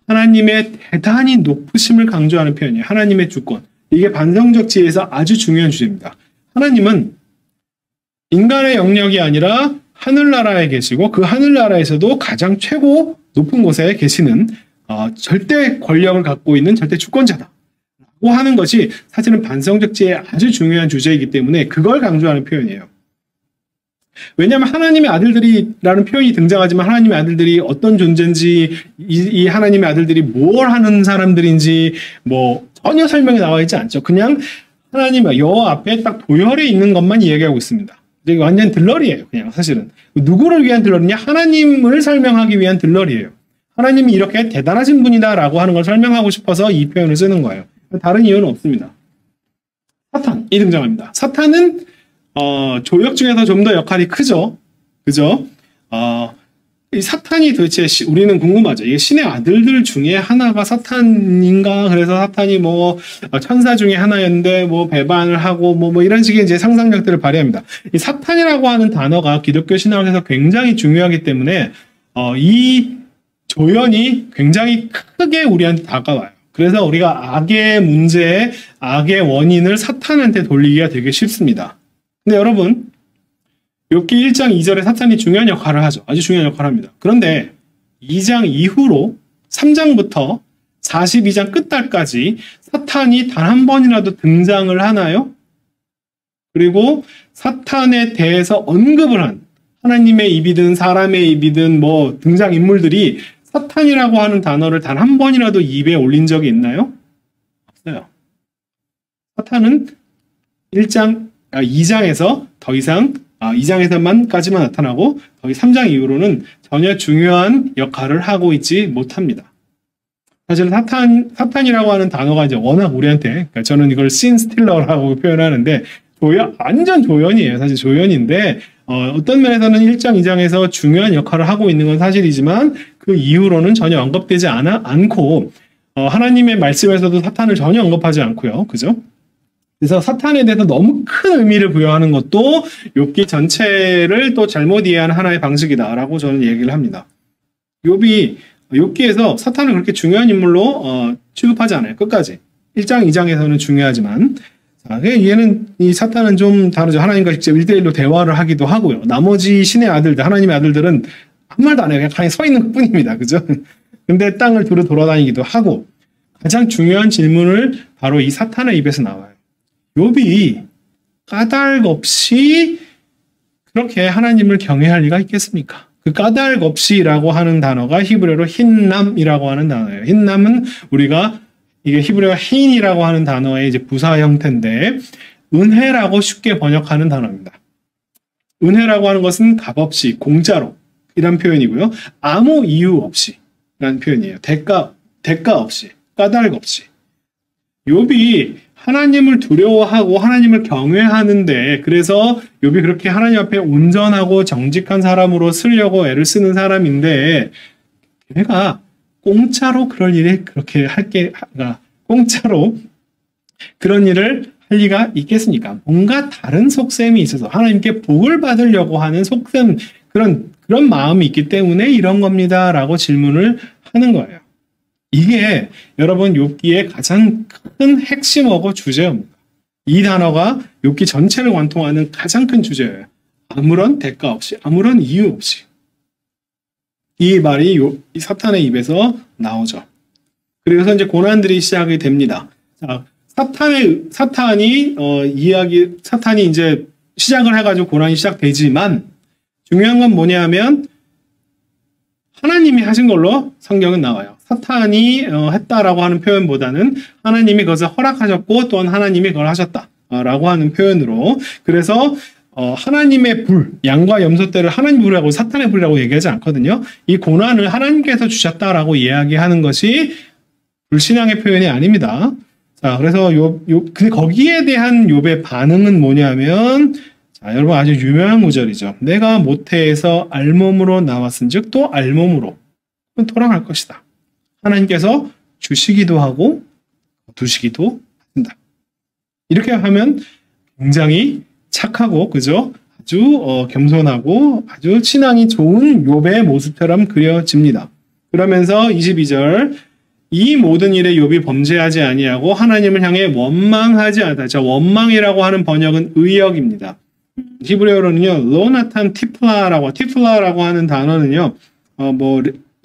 하나님의 대단히 높으심을 강조하는 표현이에요. 하나님의 주권. 이게 반성적 지혜에서 아주 중요한 주제입니다. 하나님은 인간의 영역이 아니라 하늘나라에 계시고 그 하늘나라에서도 가장 최고 높은 곳에 계시는 절대 권력을 갖고 있는 절대 주권자다. 라고 하는 것이 사실은 반성적 지혜의 아주 중요한 주제이기 때문에 그걸 강조하는 표현이에요. 왜냐하면 하나님의 아들들이라는 표현이 등장하지만 하나님의 아들들이 어떤 존재인지 이 하나님의 아들들이 뭘 하는 사람들인지 뭐 전혀 설명이 나와 있지 않죠. 그냥 하나님 여호와 앞에 딱 도열에 있는 것만 이야기하고 있습니다. 이게 완전 들러리예요. 그냥 사실은 누구를 위한 들러리냐? 하나님을 설명하기 위한 들러리예요. 하나님이 이렇게 대단하신 분이다라고 하는 걸 설명하고 싶어서 이 표현을 쓰는 거예요. 다른 이유는 없습니다. 사탄이 등장합니다. 사탄은 조역 중에서 좀 더 역할이 크죠. 그죠? 이 사탄이 도대체 우리는 궁금하죠. 이게 신의 아들들 중에 하나가 사탄인가? 그래서 사탄이 뭐 천사 중에 하나였는데 뭐 배반을 하고 뭐 이런 식의 이제 상상력들을 발휘합니다. 이 사탄이라고 하는 단어가 기독교 신학에서 굉장히 중요하기 때문에 이 조연이 굉장히 크게 우리한테 다가와요. 그래서 우리가 악의 문제, 악의 원인을 사탄한테 돌리기가 되게 쉽습니다. 근데 여러분, 욥기 1장 2절에 사탄이 중요한 역할을 하죠. 아주 중요한 역할을 합니다. 그런데 2장 이후로 3장부터 42장 끝달까지 사탄이 단 한 번이라도 등장을 하나요? 그리고 사탄에 대해서 언급을 한 하나님의 입이든 사람의 입이든 뭐 등장인물들이 사탄이라고 하는 단어를 단 한 번이라도 입에 올린 적이 있나요? 없어요. 사탄은 2장에서 더 이상 2장에서만까지만 나타나고 거의 3장 이후로는 전혀 중요한 역할을 하고 있지 못합니다. 사실 사탄이라고 하는 단어가 이제 워낙 우리한테, 그러니까 저는 이걸 신 스틸러라고 표현하는데 완전 조연이에요. 사실 조연인데 어떤 면에서는 1장, 2장에서 중요한 역할을 하고 있는 건 사실이지만 그 이후로는 전혀 언급되지 않고 하나님의 말씀에서도 사탄을 전혀 언급하지 않고요. 그죠? 그래서 사탄에 대해서 너무 큰 의미를 부여하는 것도 욥기 전체를 또 잘못 이해하는 하나의 방식이다라고 저는 얘기를 합니다. 욥기에서 사탄을 그렇게 중요한 인물로 취급하지 않아요. 끝까지. 1장, 2장에서는 중요하지만 얘는 이 사탄은 좀 다르죠. 하나님과 직접 1대1로 대화를 하기도 하고요. 나머지 신의 아들들, 하나님의 아들들은 아무 말도 안 해요. 그냥 가만히 서 있는 것 뿐입니다. 그죠? 근데 땅을 두루 돌아다니기도 하고 가장 중요한 질문을 바로 이 사탄의 입에서 나와요. 욥이 까닭 없이 그렇게 하나님을 경외할 리가 있겠습니까? 그 까닭 없이라고 하는 단어가 히브리어로 흰남이라고 하는 단어예요. 흰남은 우리가 이게 히브리어 헤인이라고 하는 단어의 이제 부사 형태인데 은혜라고 쉽게 번역하는 단어입니다. 은혜라고 하는 것은 값없이 공짜로 이란 표현이고요. 아무 이유 없이 라는 표현이에요. 대가 없이, 까닭 없이. 욥이 하나님을 두려워하고 하나님을 경외하는데 그래서 욥이 그렇게 하나님 앞에 온전하고 정직한 사람으로 쓰려고 애를 쓰는 사람인데 내가 공짜로 그럴 일에 그렇게 공짜로 그런 일을 할 리가 있겠습니까? 뭔가 다른 속셈이 있어서 하나님께 복을 받으려고 하는 속셈 그런 마음이 있기 때문에 이런 겁니다라고 질문을 하는 거예요. 이게 여러분 욥기의 가장 큰 핵심어고 주제입니다. 이 단어가 욥기 전체를 관통하는 가장 큰 주제예요. 아무런 대가 없이, 아무런 이유 없이. 이 말이 이 사탄의 입에서 나오죠. 그래서 이제 고난들이 시작이 됩니다. 자, 사탄이 이제 시작을 해가지고 고난이 시작되지만 중요한 건 뭐냐면 하나님이 하신 걸로 성경은 나와요. 사탄이 했다라고 하는 표현보다는 하나님이 그것을 허락하셨고 또한 하나님이 그걸 하셨다라고 하는 표현으로 그래서 하나님의 불, 양과 염소 떼를 하나님 불이라고 사탄의 불이라고 얘기하지 않거든요. 이 고난을 하나님께서 주셨다라고 이야기하는 것이 불신앙의 표현이 아닙니다. 자, 그래서 거기에 대한 욥의 반응은 뭐냐면 자, 여러분 아주 유명한 구절이죠. 내가 모태에서 알몸으로 나왔은즉 또 알몸으로 돌아갈 것이다. 하나님께서 주시기도 하고 두시기도 한다. 이렇게 하면 굉장히 착하고 그죠? 아주 겸손하고 아주 신앙이 좋은 욥의 모습처럼 그려집니다. 그러면서 22절 이 모든 일에 욥이 범죄하지 아니하고 하나님을 향해 원망하지 않다. 자, 원망이라고 하는 번역은 의역입니다. 히브리어로는요, 로나탄 티플라라고 하는 단어는요,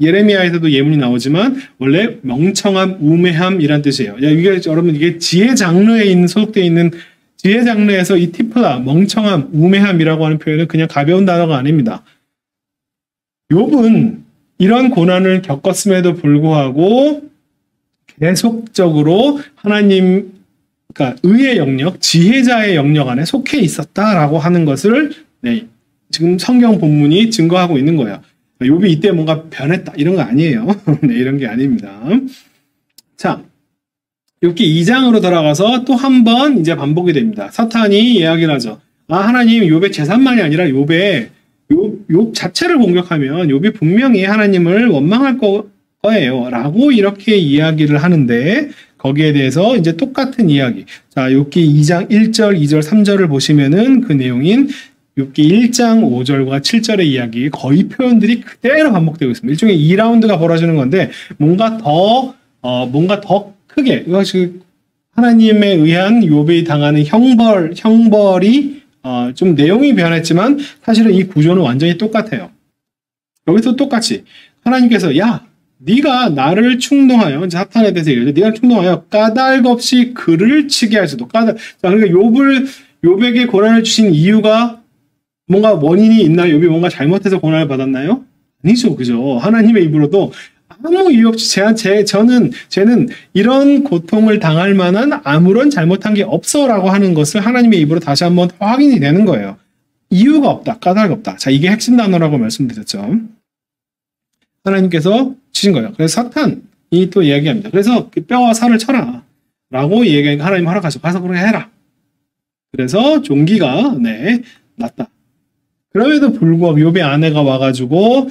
예레미야에서도 예문이 나오지만 원래 멍청함, 우매함이란 뜻이에요. 이게 여러분 이게 지혜 장르에 소속되어 있는 지혜 장르에서 이 티플라, 멍청함, 우매함이라고 하는 표현은 그냥 가벼운 단어가 아닙니다. 욥은 이런 고난을 겪었음에도 불구하고 계속적으로 하나님, 그러니까 의의 영역, 지혜자의 영역 안에 속해 있었다라고 하는 것을 네, 지금 성경 본문이 증거하고 있는 거예요. 욥이 이때 뭔가 변했다 이런 거 아니에요. 네, 이런 게 아닙니다. 자, 욥기 2장으로 돌아가서 또 한 번 이제 반복이 됩니다. 사탄이 이야기를 하죠. 아, 하나님 욥의 재산만이 아니라 욥 자체를 공격하면 욥이 분명히 하나님을 원망할 거예요. 라고 이렇게 이야기를 하는데 거기에 대해서 이제 똑같은 이야기. 자, 욥기 2장 1절, 2절, 3절을 보시면은 그 내용인 욥기 1장 5절과 7절의 이야기 거의 표현들이 그대로 반복되고 있습니다. 일종의 2라운드가 벌어지는 건데 뭔가 더 크게 이것이 하나님에 의한 욥이 당하는 형벌이 좀 내용이 변했지만 사실은 이 구조는 완전히 똑같아요. 여기서 똑같이 하나님께서 야 네가 나를 충동하여 사탄에 대해서 얘기하죠. 네가 충동하여 까닭 없이 그를 치게 할 수도 자, 그러니까 욥에게 고난을 주신 이유가 뭔가 원인이 있나요? 욥이 뭔가 잘못해서 고난을 받았나요? 아니죠, 그죠? 하나님의 입으로도 아무 이유 없이 쟤는 이런 고통을 당할 만한 아무런 잘못한 게 없어라고 하는 것을 하나님의 입으로 다시 한번 확인이 되는 거예요. 이유가 없다, 까닭 없다. 자, 이게 핵심 단어라고 말씀드렸죠. 하나님께서 주신 거예요. 그래서 사탄이 또 이야기합니다. 그래서 뼈와 살을 쳐라 라고 얘기하니까 하나님 허락하셔. 가서 그렇게 해라. 그래서 종기가 났다. 그럼에도 불구하고 욥의 아내가 와가지고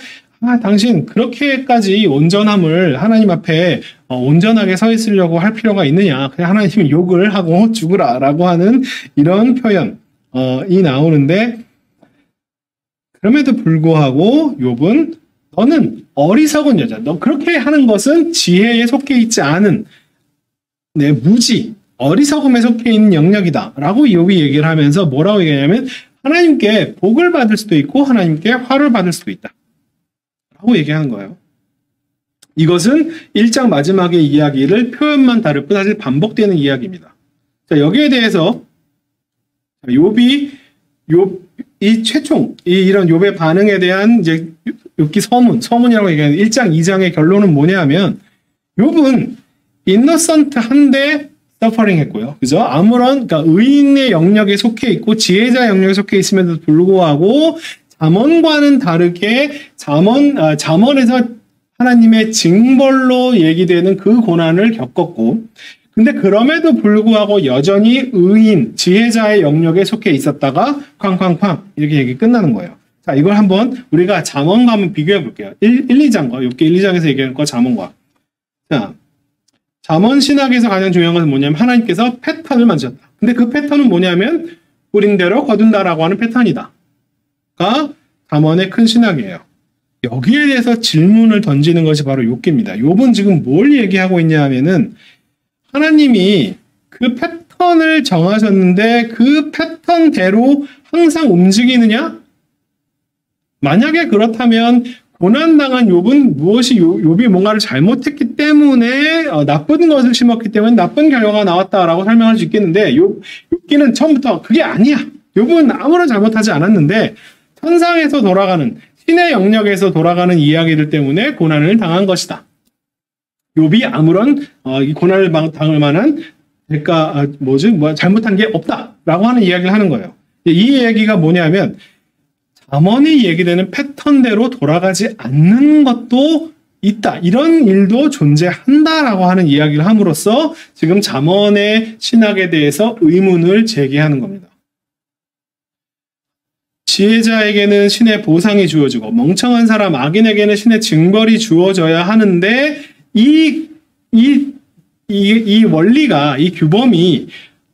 당신 그렇게까지 온전함을 하나님 앞에 온전하게 서 있으려고 할 필요가 있느냐. 그냥 하나님이 욕을 하고 죽으라 라고 하는 이런 표현이 나오는데 그럼에도 불구하고 욥은 너는 어리석은 여자. 너 그렇게 하는 것은 지혜에 속해 있지 않은 무지, 어리석음에 속해 있는 영역이다. 라고 욥이 얘기를 하면서 뭐라고 얘기하냐면 하나님께 복을 받을 수도 있고 하나님께 화를 받을 수도 있다. 라고 얘기하는 거예요. 이것은 1장 마지막의 이야기를 표현만 다를 뿐 사실 반복되는 이야기입니다. 자, 여기에 대해서 욥이 이런 욥의 반응에 대한 이제 욥기 서문이라고 얘기하는 1장, 2장의 결론은 뭐냐면 욥은 인노선트한데 서퍼링 했고요. 그죠? 그러니까 의인의 영역에 속해 있고 지혜자 영역에 속해 있음에도 불구하고 잠언과는 다르게 잠언에서 하나님의 징벌로 얘기되는 그 고난을 겪었고 근데 그럼에도 불구하고 여전히 의인, 지혜자의 영역에 속해 있었다가 쾅쾅쾅 이렇게 얘기 끝나는 거예요. 자, 이걸 한번 우리가 잠언과 한번 비교해 볼게요. 2장과 욥기 1, 2장에서 얘기하는 거 잠언과. 자, 잠언 신학에서 가장 중요한 것은 뭐냐면 하나님께서 패턴을 만드셨다. 근데 그 패턴은 뭐냐면 뿌린 대로 거둔다라고 하는 패턴이다. 가 잠언의 큰 신학이에요. 여기에 대해서 질문을 던지는 것이 바로 욥기입니다. 욥은 지금 뭘 얘기하고 있냐 하면은 하나님이 그 패턴을 정하셨는데 그 패턴대로 항상 움직이느냐? 만약에 그렇다면 고난당한 욥은 무엇이 욥이 뭔가를 잘못했기 때문에 나쁜 것을 심었기 때문에 나쁜 결과가 나왔다라고 설명할 수 있겠는데 욥기는 처음부터 그게 아니야. 욥은 아무런 잘못하지 않았는데 천상에서 돌아가는 신의 영역에서 돌아가는 이야기들 때문에 고난을 당한 것이다. 욥이 아무런 고난을 당할 만한 잘못한 게 없다라고 하는 이야기를 하는 거예요. 이 얘기가 뭐냐면 잠언이 얘기되는 패턴대로 돌아가지 않는 것도 있다. 이런 일도 존재한다라고 하는 이야기를 함으로써 지금 잠언의 신학에 대해서 의문을 제기하는 겁니다. 지혜자에게는 신의 보상이 주어지고 멍청한 사람 악인에게는 신의 징벌이 주어져야 하는데 이 원리가 이 규범이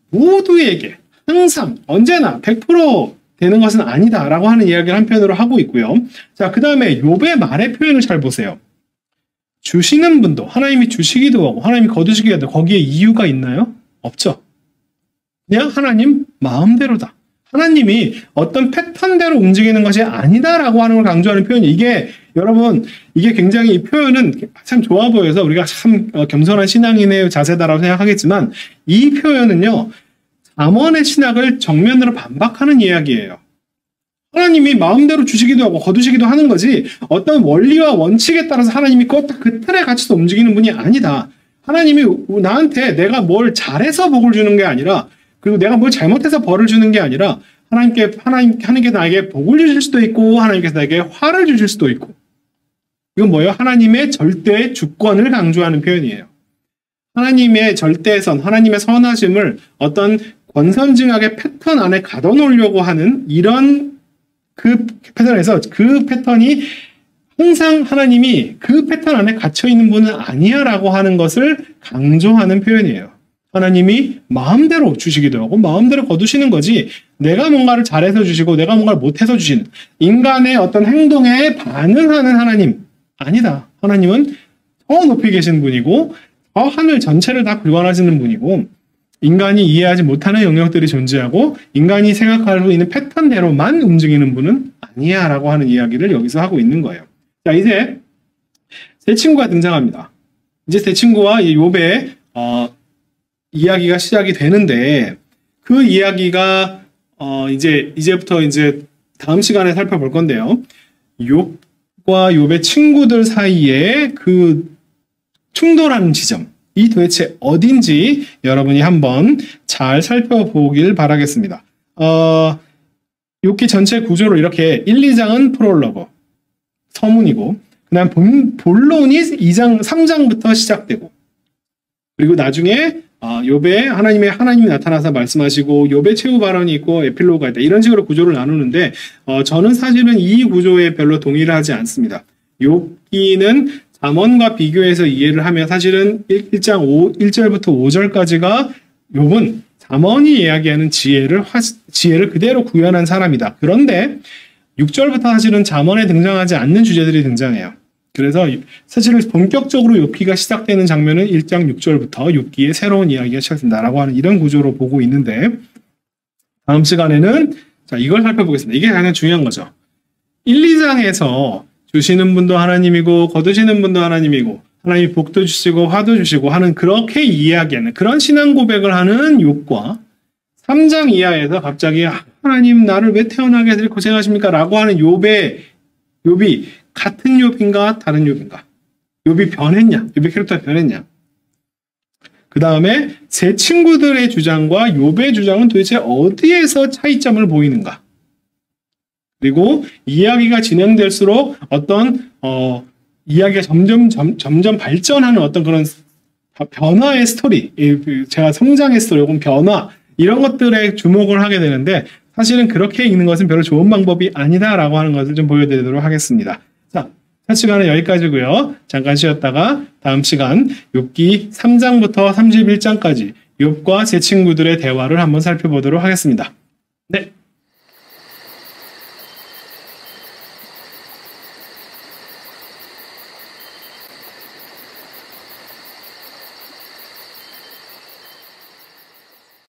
모두에게 항상 언제나 100% 되는 것은 아니다라고 하는 이야기를 한편으로 하고 있고요. 자, 그 다음에 욥의 말의 표현을 잘 보세요. 주시는 분도 하나님이 주시기도 하고 하나님이 거두시기도 하고 거기에 이유가 있나요? 없죠. 그냥 하나님 마음대로다. 하나님이 어떤 패턴대로 움직이는 것이 아니다라고 하는 걸 강조하는 표현이 이게 여러분 이게 굉장히 이 표현은 참 좋아 보여서 우리가 참 겸손한 신앙인의 자세다라고 생각하겠지만 이 표현은요. 잠언의 신학을 정면으로 반박하는 이야기예요. 하나님이 마음대로 주시기도 하고 거두시기도 하는 거지 어떤 원리와 원칙에 따라서 하나님이 그 틀에 갇혀서 움직이는 분이 아니다. 하나님이 나한테 내가 뭘 잘해서 복을 주는 게 아니라 그리고 내가 뭘 잘못해서 벌을 주는 게 아니라 하나님께 나에게 복을 주실 수도 있고 하나님께서 나에게 화를 주실 수도 있고 이건 뭐예요? 하나님의 절대 주권을 강조하는 표현이에요. 하나님의 절대선, 하나님의 선하심을 어떤 권선징악의 패턴 안에 가둬놓으려고 하는 이런 그 패턴에서 그 패턴이 항상 하나님이 그 패턴 안에 갇혀있는 분은 아니야 라고 하는 것을 강조하는 표현이에요. 하나님이 마음대로 주시기도 하고 마음대로 거두시는 거지 내가 뭔가를 잘해서 주시고 내가 뭔가를 못해서 주시는 인간의 어떤 행동에 반응하는 하나님 아니다. 하나님은 더 높이 계신 분이고 저 하늘 전체를 다 구원하시는 분이고 인간이 이해하지 못하는 영역들이 존재하고 인간이 생각할 수 있는 패턴대로만 움직이는 분은 아니야 라고 하는 이야기를 여기서 하고 있는 거예요. 자, 이제 새 친구가 등장합니다. 이제 새 친구와 욥의 이야기가 시작이 되는데 그 이야기가 이제부터 다음 시간에 살펴볼 건데요. 욥과 욥의 친구들 사이에 그 충돌하는 지점 이 도대체 어딘지 여러분이 한번 잘 살펴보길 바라겠습니다. 욥기 전체 구조로 이렇게 1, 2장은 프롤로그, 서문이고 그 다음 본론이 2장, 3장부터 시작되고 그리고 나중에 욥에 하나님이 나타나서 말씀하시고 욥의 최후 발언이 있고 에필로그가 있다. 이런 식으로 구조를 나누는데 저는 사실은 이 구조에 별로 동의를 하지 않습니다. 욥기는 잠언과 비교해서 이해를 하면 사실은 1장 1절부터 5절까지가 욥은 잠언이 이야기하는 지혜를 그대로 구현한 사람이다. 그런데 6절부터 사실은 잠언에 등장하지 않는 주제들이 등장해요. 그래서 사실은 본격적으로 욥기가 시작되는 장면은 1장 6절부터 욥기의 새로운 이야기가 시작된다라고 하는 이런 구조로 보고 있는데 다음 시간에는 자 이걸 살펴보겠습니다. 이게 가장 중요한 거죠. 1, 2장에서 주시는 분도 하나님이고 거두시는 분도 하나님이고 하나님이 복도 주시고 화도 주시고 하는 그렇게 이야기하는 그런 신앙 고백을 하는 욥과 3장 이하에서 갑자기 하나님 나를 왜 태어나게 해서 고생하십니까? 라고 하는 욥이 같은 욥인가 다른 욥인가? 욥이 변했냐? 욥의 캐릭터가 변했냐? 그 다음에 제 친구들의 주장과 욥의 주장은 도대체 어디에서 차이점을 보이는가? 그리고 이야기가 진행될수록 어떤 이야기가 점점 발전하는 어떤 그런 변화의 스토리, 제가 성장의 스토리 혹은 변화 이런 것들에 주목을 하게 되는데 사실은 그렇게 읽는 것은 별로 좋은 방법이 아니다라고 하는 것을 좀 보여드리도록 하겠습니다. 자, 첫 시간은 여기까지고요. 잠깐 쉬었다가 다음 시간 욥기 3장부터 31장까지 욥과 제 친구들의 대화를 한번 살펴보도록 하겠습니다. 네.